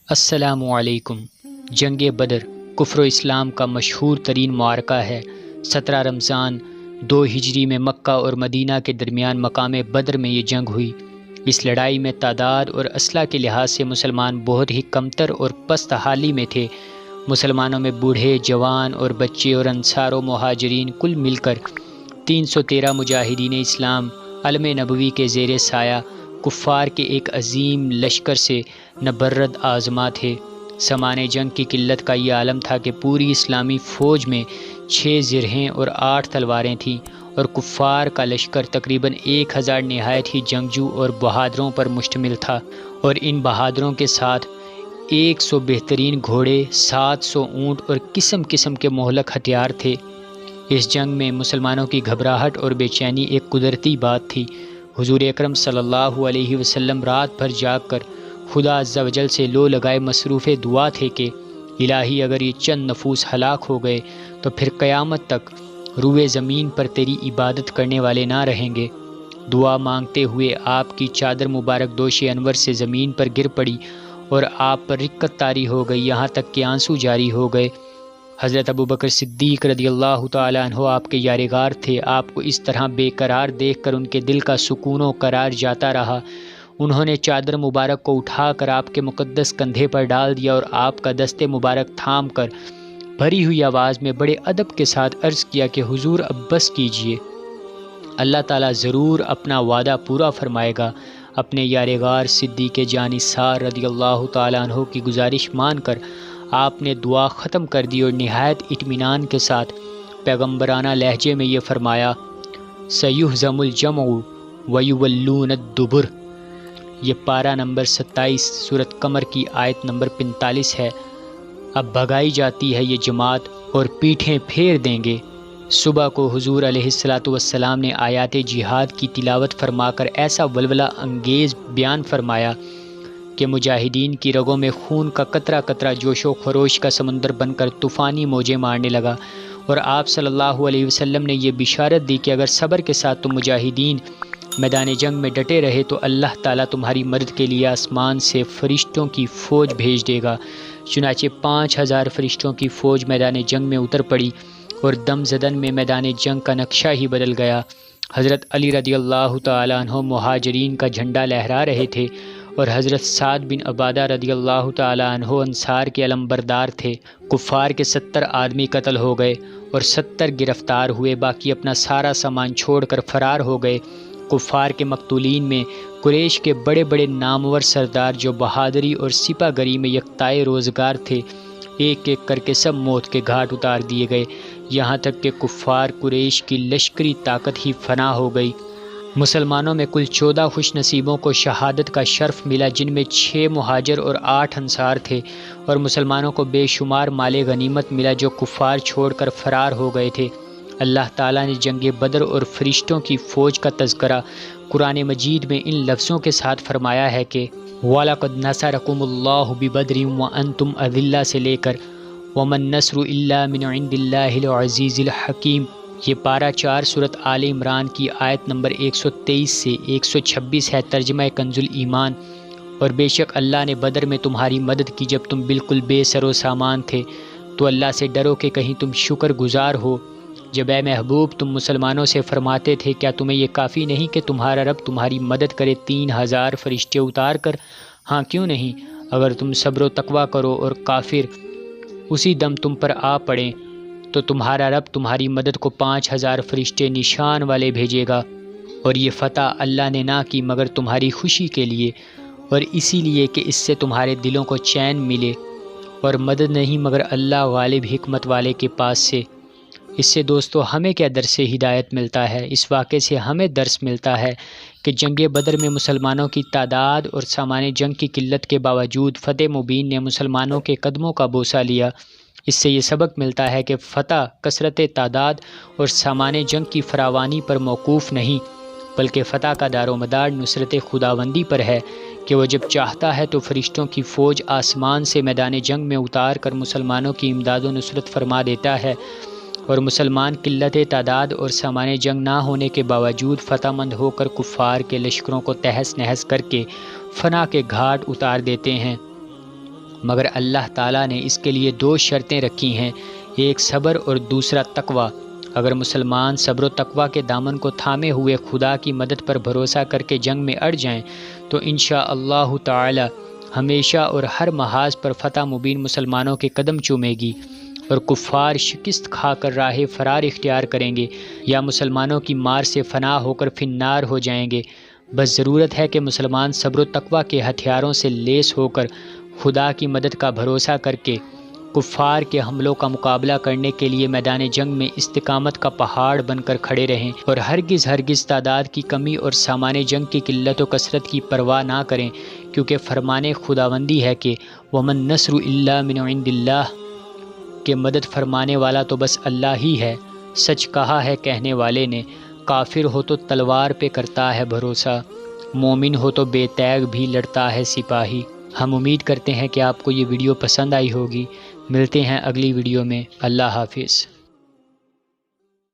السلام علیکم۔ جنگ بدر کفر و اسلام کا مشہور ترین معرکہ ہے۔ 17 رمضان 2 ہجری میں مکہ اور مدینہ کے درمیان مقام بدر میں یہ جنگ ہوئی۔ اس لڑائی میں تعداد اور اسلحہ کے لحاظ سے مسلمان بہت ہی کمتر اور پست حالی میں تھے۔ مسلمانوں میں بوڑھے، جوان اور بچے اور انصار و مہاجرین کل مل کر 313 مجاہدین اسلام علم نبوی کے زیر سایہ کفار کے ایک عظیم لشکر سے نبرد آزما تھے۔ سامان جنگ کی قلت کا یہ عالم تھا کہ پوری اسلامی فوج میں 6 زرہیں اور 8 تلواریں تھیں، اور کفار کا لشکر تقریباً 1000 نہایت ہی جنگجو اور بہادروں پر مشتمل تھا، اور ان بہادروں کے ساتھ 100 بہترین گھوڑے، 700 اونٹ اور قسم قسم کے مہلک ہتھیار تھے۔ اس جنگ میں مسلمانوں کی گھبراہٹ اور بے چینی ایک قدرتی بات تھی۔ حضور اکرم صلی اللہ علیہ وسلم رات بھر جاگ کر خدا عز و جل سے لو لگائے مصروف دعا تھے کہ الہی اگر یہ چند نفوس ہلاک ہو گئے تو پھر قیامت تک روئے زمین پر تیری عبادت کرنے والے نہ رہیں گے۔ دعا مانگتے ہوئے آپ کی چادر مبارک دوش انور سے زمین پر گر پڑی اور آپ پر رکت طاری ہو گئی، یہاں تک کہ آنسو جاری ہو گئے۔ حضرت ابوبکر صدیق رضی اللہ تعالیٰ عنہ آپ کے یارغار تھے۔ آپ کو اس طرح بے قرار دیکھ کر ان کے دل کا سکون و قرار جاتا رہا۔ انہوں نے چادر مبارک کو اٹھا کر آپ کے مقدس کندھے پر ڈال دیا اور آپ کا دست مبارک تھام کر بھری ہوئی آواز میں بڑے ادب کے ساتھ عرض کیا کہ حضور اب بس کیجئے، اللہ تعالیٰ ضرور اپنا وعدہ پورا فرمائے گا۔ اپنے یارغار صدیق جان نثار رضی اللہ تعالیٰ عنہ کی گزارش مان کر آپ نے دعا ختم کر دی اور نہایت اطمینان کے ساتھ پیغمبرانہ لہجے میں یہ فرمایا، سَيُهْزَمُ الْجَمْعُ وَيُوَلُّونَ الدُّبُرَ۔ یہ پارہ نمبر 27 سورۃ قمر کی آیت نمبر 45 ہے۔ اب بھگائی جاتی ہے یہ جماعت اور پیٹھیں پھیر دیں گے۔ صبح کو حضور علیہ السلام نے آیات جہاد کی تلاوت فرما کر ایسا ولولہ انگیز بیان فرمایا کہ مجاہدین کی رگوں میں خون کا قطرہ قطرہ جوش و خروش کا سمندر بن کر طوفانی موجیں مارنے لگا، اور آپ صلی اللہ علیہ وسلم نے یہ بشارت دی کہ اگر صبر کے ساتھ تم مجاہدین میدان جنگ میں ڈٹے رہے تو اللہ تعالیٰ تمہاری مدد کے لیے آسمان سے فرشتوں کی فوج بھیج دے گا۔ چنانچہ 5000 فرشتوں کی فوج میدان جنگ میں اتر پڑی، اور دم زدن میں میدان جنگ کا نقشہ ہی بدل گیا۔ حضرت علی رضی اللہ تعالیٰ عنہ مہاجرین کا جھنڈا لہرا رہے تھے، اور حضرت سعد بن عبادہ رضی اللہ تعالیٰ عنہ انصار کے علمبردار تھے۔ کفار کے 70 آدمی قتل ہو گئے اور 70 گرفتار ہوئے، باقی اپنا سارا سامان چھوڑ کر فرار ہو گئے۔ کفار کے مقتولین میں قریش کے بڑے بڑے نامور سردار جو بہادری اور سپہ گری میں یکتائے روزگار تھے، ایک ایک کر کے سب موت کے گھاٹ اتار دیے گئے، یہاں تک کہ کفار قریش کی لشکری طاقت ہی فنا ہو گئی۔ مسلمانوں میں کل 14 خوش نصیبوں کو شہادت کا شرف ملا، جن میں 6 مہاجر اور 8 انصار تھے، اور مسلمانوں کو بے شمار مال غنیمت ملا جو کفار چھوڑ کر فرار ہو گئے تھے۔ اللہ تعالیٰ نے جنگ بدر اور فرشتوں کی فوج کا تذکرہ قرآن مجید میں ان لفظوں کے ساتھ فرمایا ہے کہ وَلَقَدْ نَصَرَكُمُ اللَّهُ بِبَدْرٍ وَأَنْتُمْ أَذِلَّةٌ سے لے کر وَمَا النَّصْرُ إِلَّا مِنْ عِنْدِ اللَّهِ الْعَزِيزِ الْحَكِيمِ۔ یہ پارہ 4 سورۃ آل عمران کی آیت نمبر 123 سے 126 ہے۔ ترجمہ کنز الایمان۔ اور بے شک اللہ نے بدر میں تمہاری مدد کی جب تم بالکل بے سر و سامان تھے، تو اللہ سے ڈرو کہ کہیں تم شکر گزار ہو، جب اے محبوب تم مسلمانوں سے فرماتے تھے کیا تمہیں یہ کافی نہیں کہ تمہارا رب تمہاری مدد کرے 3000 فرشتے اتار کر؟ ہاں کیوں نہیں، اگر تم صبر و تقویٰ کرو اور کافر اسی دم تم پر آ پڑیں تو تمہارا رب تمہاری مدد کو 5000 فرشتے نشان والے بھیجے گا، اور یہ فتح اللہ نے نہ کی مگر تمہاری خوشی کے لیے، اور اسی لیے کہ اس سے تمہارے دلوں کو چین ملے، اور مدد نہیں مگر اللہ غالب حکمت والے کے پاس سے۔ اس سے دوستو ہمیں کیا درس ہدایت ملتا ہے؟ اس واقعے سے ہمیں درس ملتا ہے کہ جنگ بدر میں مسلمانوں کی تعداد اور سامان جنگ کی قلت کے باوجود فتح مبین نے مسلمانوں کے قدموں کا بوسہ لیا۔ اس سے یہ سبق ملتا ہے کہ فتح کثرت تعداد اور سامان جنگ کی فراوانی پر موقوف نہیں، بلکہ فتح کا دار و مدار نصرت خداوندی پر ہے کہ وہ جب چاہتا ہے تو فرشتوں کی فوج آسمان سے میدان جنگ میں اتار کر مسلمانوں کی امداد و نصرت فرما دیتا ہے، اور مسلمان قلت تعداد اور سامان جنگ نہ ہونے کے باوجود فتح مند ہو کر کفار کے لشکروں کو تہس نہس کر کے فنا کے گھاٹ اتار دیتے ہیں۔ مگر اللہ تعالیٰ نے اس کے لیے 2 شرطیں رکھی ہیں، ایک صبر اور دوسرا تقوی۔ اگر مسلمان صبر و تقوی کے دامن کو تھامے ہوئے خدا کی مدد پر بھروسہ کر کے جنگ میں اڑ جائیں تو انشاءاللہ تعالی ہمیشہ اور ہر محاذ پر فتح مبین مسلمانوں کے قدم چومے گی، اور کفار شکست کھا کر راہ فرار اختیار کریں گے یا مسلمانوں کی مار سے فنا ہو کر فنار ہو جائیں گے۔ بس ضرورت ہے کہ مسلمان صبر و تقوی کے ہتھیاروں سے لیس ہو کر خدا کی مدد کا بھروسہ کر کے کفار کے حملوں کا مقابلہ کرنے کے لیے میدان جنگ میں استقامت کا پہاڑ بن کر کھڑے رہیں، اور ہرگز تعداد کی کمی اور سامان جنگ کی قلت و کثرت کی پرواہ نہ کریں، کیونکہ فرمان خداوندی ہے کہ وَمَن نَّصْرُ إِلَّا مِنْ عِنْدِ اللَّهِ کہ مدد فرمانے والا تو بس اللہ ہی ہے۔ سچ کہا ہے کہنے والے نے، کافر ہو تو تلوار پہ کرتا ہے بھروسہ، مومن ہو تو بے تیغ بھی لڑتا ہے سپاہی۔ ہم امید کرتے ہیں کہ آپ کو یہ ویڈیو پسند آئی ہوگی۔ ملتے ہیں اگلی ویڈیو میں۔ اللہ حافظ۔